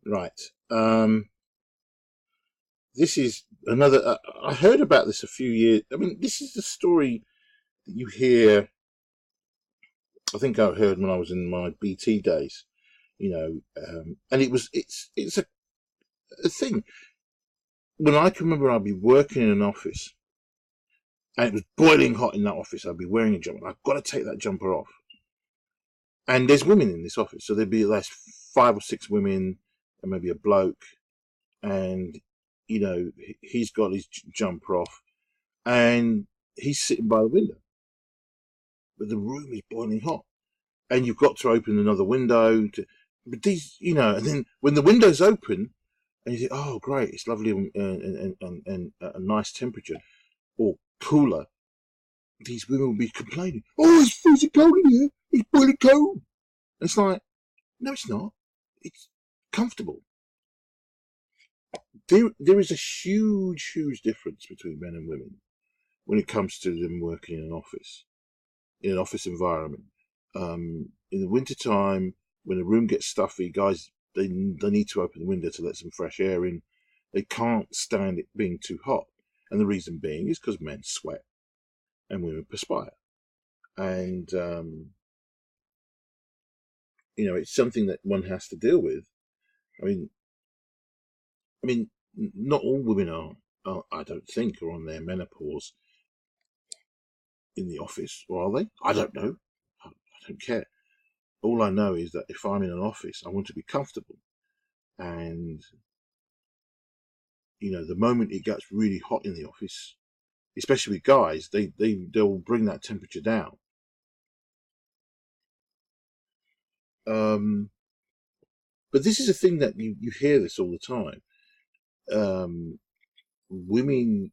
Right. This is another. I heard about this a few years. I mean, this is the story that you hear. I think I heard when I was in my BT days. And it's a thing. When I can remember, I'd be working in an office, and it was boiling hot in that office. I'd be wearing a jumper. I've got to take that jumper off. And there's women in this office, so there'd be like 5 or 6 women, and maybe a bloke, and he's got his jumper off, and he's sitting by the window, but the room is boiling hot, and you've got to open another window but and then when the window's open, and you think, oh great, it's lovely and a nice temperature, or cooler, these women will be complaining, oh, it's freezing cold in here, it's boiling cold. And it's like, no, it's not. It's comfortable. There is a huge difference between men and women when it comes to them working in an office environment. In the wintertime, when the room gets stuffy, guys, they need to open the window to let some fresh air in. They can't stand it being too hot. And the reason being is because men sweat and women perspire. And, it's something that one has to deal with. I mean, not all women are, I don't think, are on their menopause in the office, or are they? I don't know. I don't care. All I know is that if I'm in an office, I want to be comfortable. And, the moment it gets really hot in the office, especially with guys, they'll bring that temperature down. But this is a thing that you hear this all the time. Women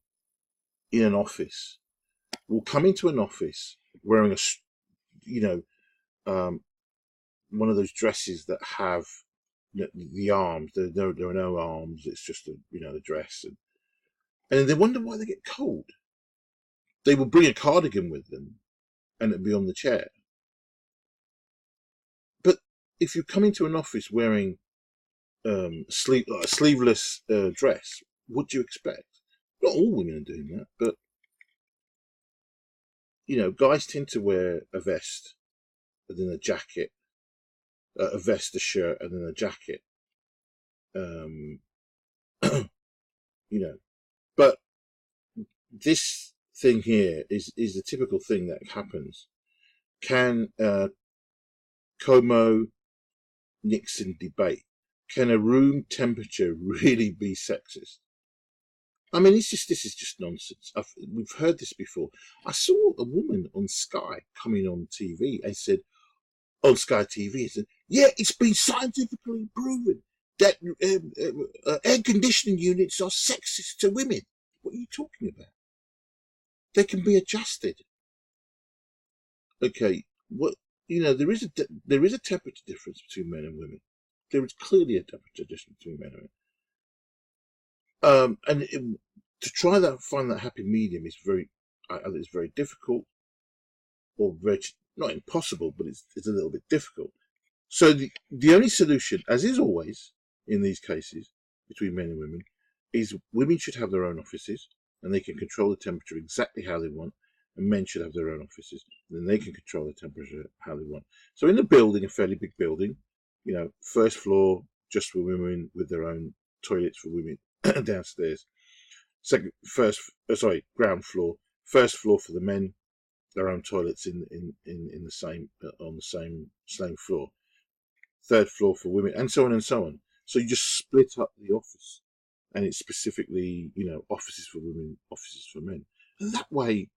in an office will come into an office wearing one of those dresses that have the arms. There are no arms. It's just the dress, and they wonder why they get cold. They will bring a cardigan with them, and it'll be on the chair. But if you come into an office wearing a sleeveless dress, what do you expect? Not all women are doing that, but guys tend to wear a vest and then a jacket, a vest, a shirt, and then a jacket. Um, but this thing here is the typical thing that happens. Can cuomo Nixon debate? Can a room temperature really be sexist? I mean, this is just nonsense. We've heard this before. I saw a woman on Sky coming on TV and said, on Sky TV, and said, yeah, it's been scientifically proven that air conditioning units are sexist to women. What are you talking about? They can be adjusted. Okay, there is a temperature difference between men and women. There is clearly a temperature difference between men and women. To try that, find that happy medium is very difficult, or very, not impossible, but it's a little bit difficult. So the only solution, as is always in these cases between men and women, is women should have their own offices and they can control the temperature exactly how they want, and men should have their own offices and then they can control the temperature how they want. So in a building, a fairly big building, first floor just for women with their own toilets for women downstairs. Ground floor. First floor for the men, their own toilets in the same on the same floor. Third floor for women, and so on and so on. So you just split up the office, and it's specifically, offices for women, offices for men. And that way,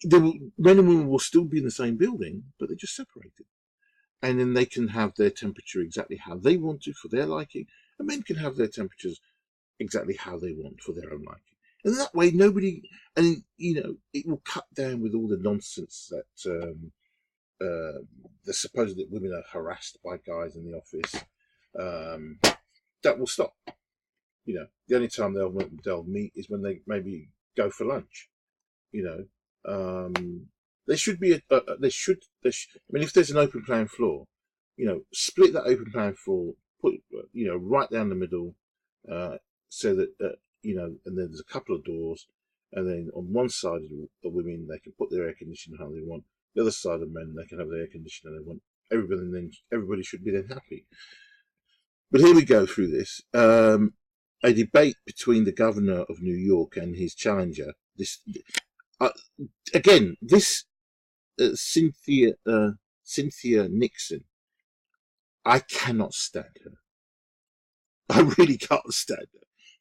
men and women will still be in the same building, but they're just separated. And then they can have their temperature exactly how they want to for their liking, and men can have their temperatures exactly how they want for their own liking. And that way, it will cut down with all the nonsense that the supposed that women are harassed by guys in the office. That will stop. The only time they'll meet is when they maybe go for lunch. There should be I mean, if there's an open plan floor, split that open plan floor put, right down the middle, so that, and then there's a couple of doors, and then on one side of the women, they can put their air conditioning how they want. The other side of men, they can have their air conditioning how they want. Everybody, and then everybody should be then happy. But here we go through this. A debate between the governor of New York and his challenger. This again, this Cynthia Nixon. I cannot stand her. I really can't stand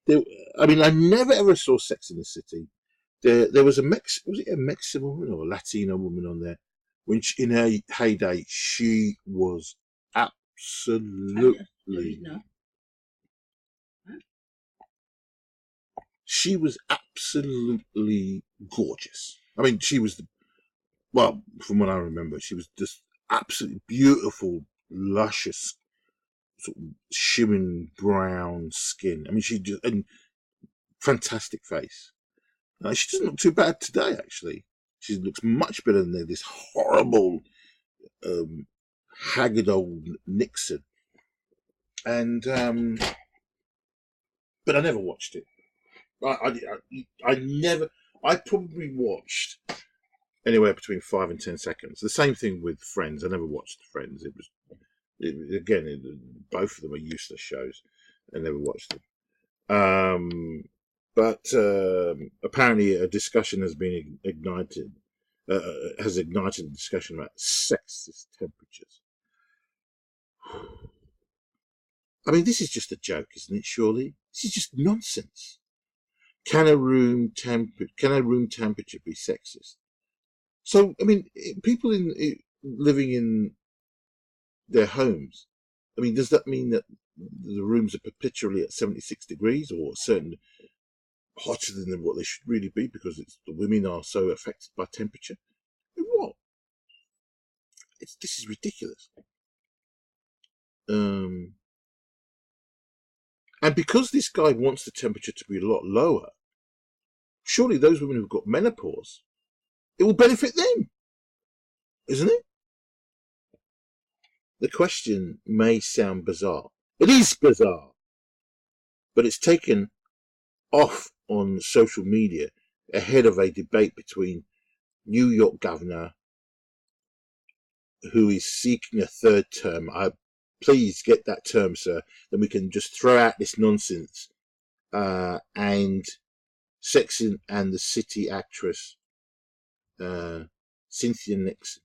her. I mean, I never ever saw Sex in the City. There was was it a Mexican woman or a Latina woman on there? When in her heyday, she was absolutely. She was absolutely gorgeous. I mean, she was from what I remember, she was just absolutely beautiful, luscious, sort of shimmering brown skin. I mean, and fantastic face. She doesn't look too bad today, actually. She looks much better than this horrible, haggard old Nixon. And but I never watched it. I probably watched anywhere between 5 and 10 seconds. The same thing with Friends. I never watched Friends. Both of them are useless shows. I never watched them. But apparently a discussion has been ignited, has ignited a discussion about sexist temperatures. I mean, this is just a joke, isn't it, surely? This is just nonsense. Can a room temperature be sexist? So, I mean, people living in their homes, I mean, does that mean that the rooms are perpetually at 76 degrees or certain hotter than what they should really be because the women are so affected by temperature? What? This is ridiculous. And because this guy wants the temperature to be a lot lower, surely those women who've got menopause, it will benefit them, isn't it? The question may sound bizarre. It is bizarre, but it's taken off on social media ahead of a debate between New York governor, who is seeking a third term. Please get that term, sir. Then we can just throw out this nonsense. And Sex and the City actress, Cynthia Nixon,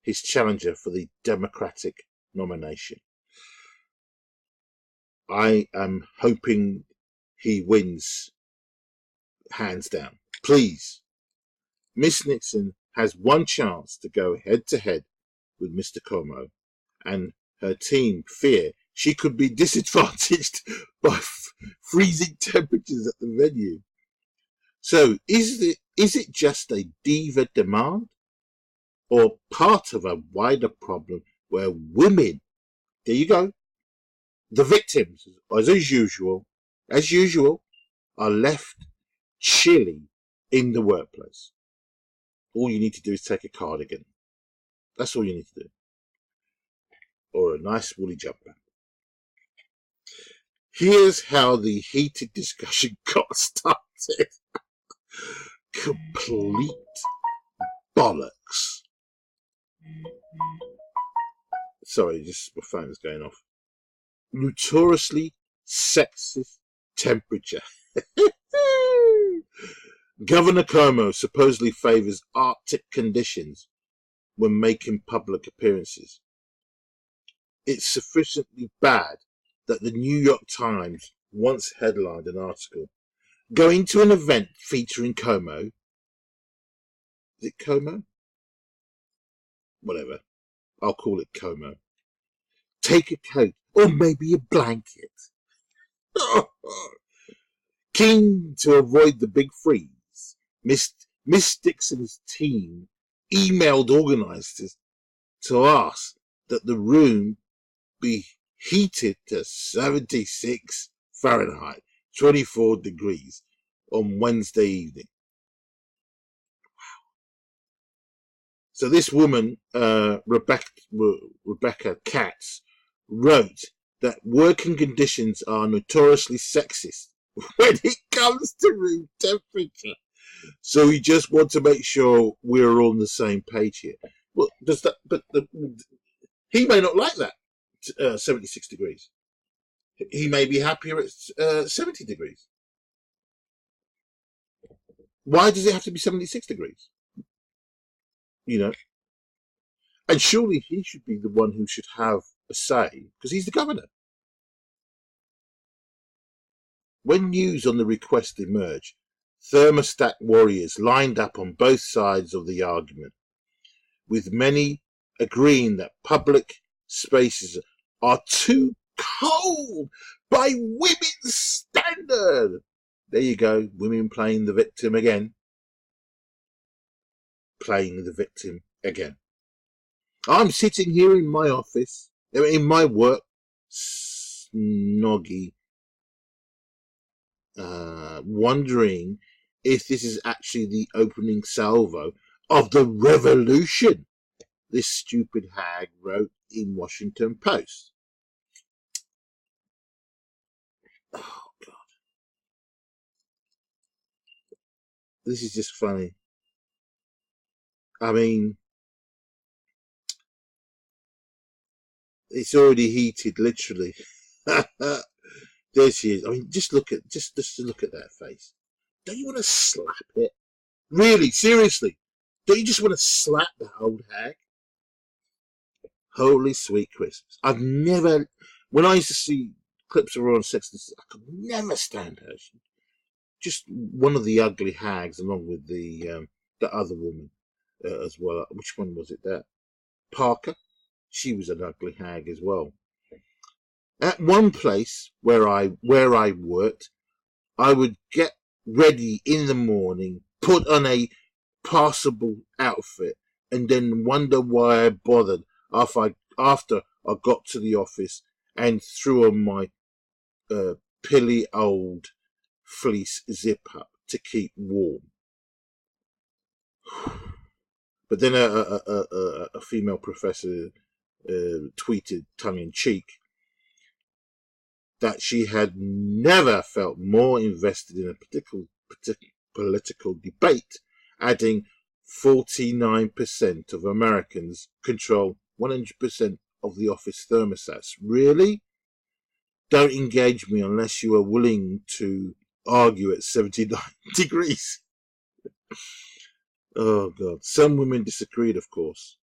his challenger for the Democratic nomination. I am hoping he wins hands down. Please. Miss Nixon has one chance to go head to head with Mr. Cuomo, and her team fear she could be disadvantaged by freezing temperatures at the venue. So is it just a diva demand, or part of a wider problem where women, there you go, the victims, as usual, are left chilly in the workplace? All you need to do is take a cardigan. That's all you need to do. Or a nice woolly jumper. Here's how the heated discussion got started. Complete bollocks. Sorry, just my phone is going off. Notoriously sexist temperature. Governor Cuomo supposedly favors Arctic conditions when making public appearances. It's sufficiently bad that the New York Times once headlined an article, "Going to an event featuring Cuomo." Is it Cuomo? Whatever. I'll call it Cuomo. Take a coat or maybe a blanket. Keen to avoid the big freeze, Miss Dixon's team emailed organisers to ask that the room be heated to 76 Fahrenheit, 24 degrees on Wednesday evening. Wow. So this woman, Rebecca Katz, wrote that working conditions are notoriously sexist when it comes to room temperature. So we just want to make sure we're on the same page here. Well, does that? But he may not like that 76 degrees. He may be happier at 70 degrees. Why does it have to be 76 degrees? You know, and surely he should be the one who should have a say because he's the governor. When news on the request emerged, thermostat warriors lined up on both sides of the argument, with many agreeing that public spaces are too cold by women's standard. There you go, women playing the victim again. Playing the victim again. I'm sitting here in my office, in my work, snoggy, wondering if this is actually the opening salvo of the revolution, this stupid hag wrote in Washington Post. Oh, God. This is just funny. I mean, it's already heated, literally. There she is. I mean, just look at that face. Don't you want to slap it? Really, seriously, don't you just want to slap that old hag? Holy sweet Christmas! I've never, when I used to see clips of her on Sexist, I could never stand her. Just one of the ugly hags, along with the other woman as well. Which one was it? That Parker. She was an ugly hag as well. At one place where I worked, I would get ready in the morning, put on a passable outfit, and then wonder why I bothered after I got to the office and threw on my pilly old fleece zip up to keep warm. But then a female professor tweeted tongue-in-cheek that she had never felt more invested in a political debate, adding 49% of Americans control 100% of the office thermostats. Really? Don't engage me unless you are willing to argue at 79 degrees. Oh, God. Some women disagreed, of course.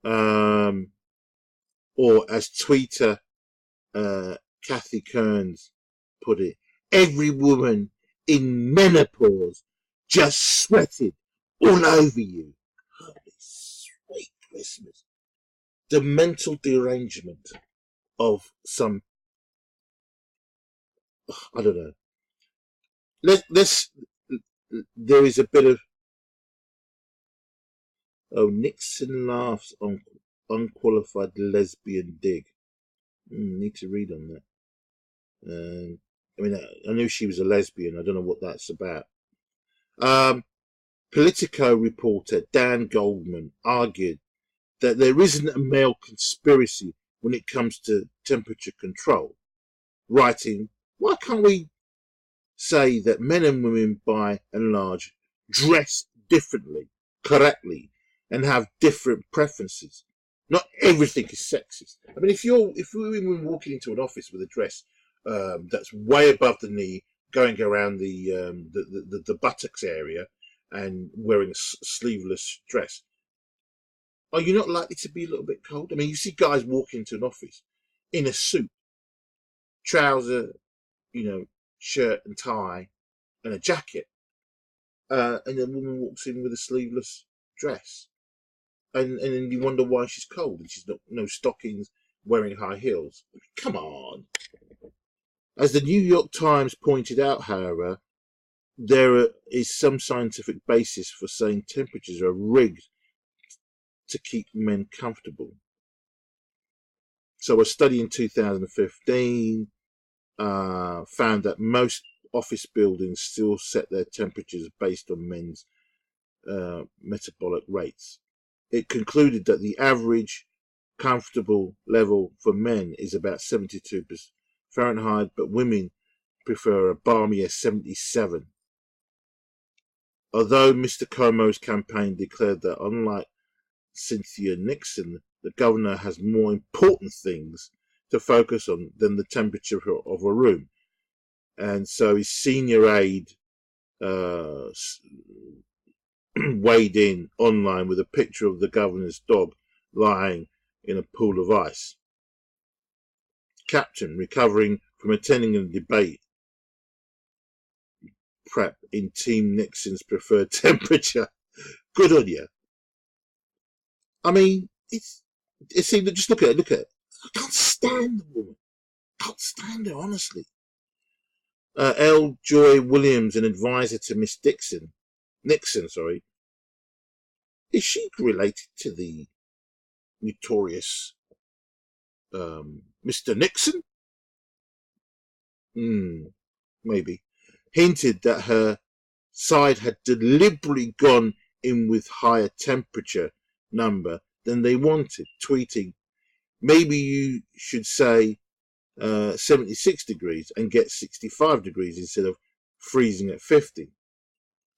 Or as tweeter Kathy Kearns put it, every woman in menopause just sweated all over you. Holy sweet Christmas. The mental derangement of some, I don't know. There is a bit of, Nixon laughs on unqualified lesbian dig. Need to read on that. I mean, I knew she was a lesbian. I don't know what that's about. Politico reporter Dan Goldman argued that there isn't a male conspiracy when it comes to temperature control, writing, why can't we say that men and women, by and large, dress differently, correctly, and have different preferences? Not everything is sexist. I mean, if we're walking into an office with a dress that's way above the knee, going around the buttocks area, and wearing a sleeveless dress, are you not likely to be a little bit cold? I mean, you see guys walk into an office in a suit, trouser, shirt and tie, and a jacket, and the woman walks in with a sleeveless dress, and then you wonder why she's cold and she's not no stockings, wearing high heels. I mean, come on. As the New York Times pointed out, however, there is some scientific basis for saying temperatures are rigged to keep men comfortable. So a study in 2015 found that most office buildings still set their temperatures based on men's metabolic rates. It concluded that the average comfortable level for men is about 72 Fahrenheit, but women prefer a balmier 77. Although Mr. Cuomo's campaign declared that, unlike Cynthia Nixon, the governor has more important things to focus on than the temperature of a room. And so his senior aide weighed in online with a picture of the governor's dog lying in a pool of ice. Captain, recovering from attending a debate prep in Team Nixon's preferred temperature. Good on you. I mean, it's just look at it. I can't stand the woman. I can't stand her, honestly. L. Joy Williams, an advisor to Miss Nixon, is she related to the notorious Mr. Nixon? Maybe. Hinted that her side had deliberately gone in with higher temperature number than they wanted, tweeting, maybe you should say 76 degrees and get 65 degrees instead of freezing at 50.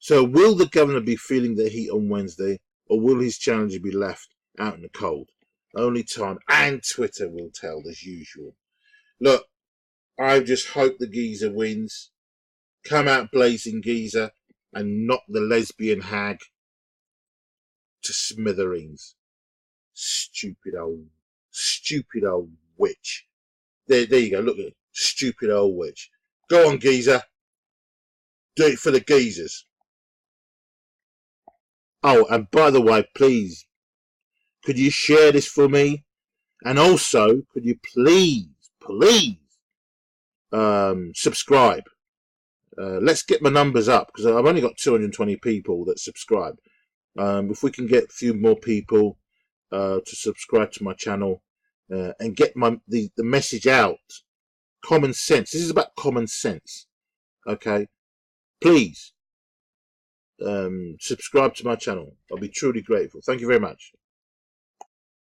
So will the governor be feeling the heat on Wednesday, or will his challenger be left out in the cold? Only time and Twitter will tell, as usual. Look, I just hope the geezer wins. Come out blazing, geezer, and knock the lesbian hag to smithereens. Stupid old witch. There you go, look at it. Stupid old witch. Go on, geezer. Do it for the geezers. Oh, and by the way, please, could you share this for me? And also, could you please subscribe? Let's get my numbers up, because I've only got 220 people that subscribe. If we can get a few more people to subscribe to my channel and get the message out. Common sense. This is about common sense. Okay? Please subscribe to my channel. I'll be truly grateful. Thank you very much.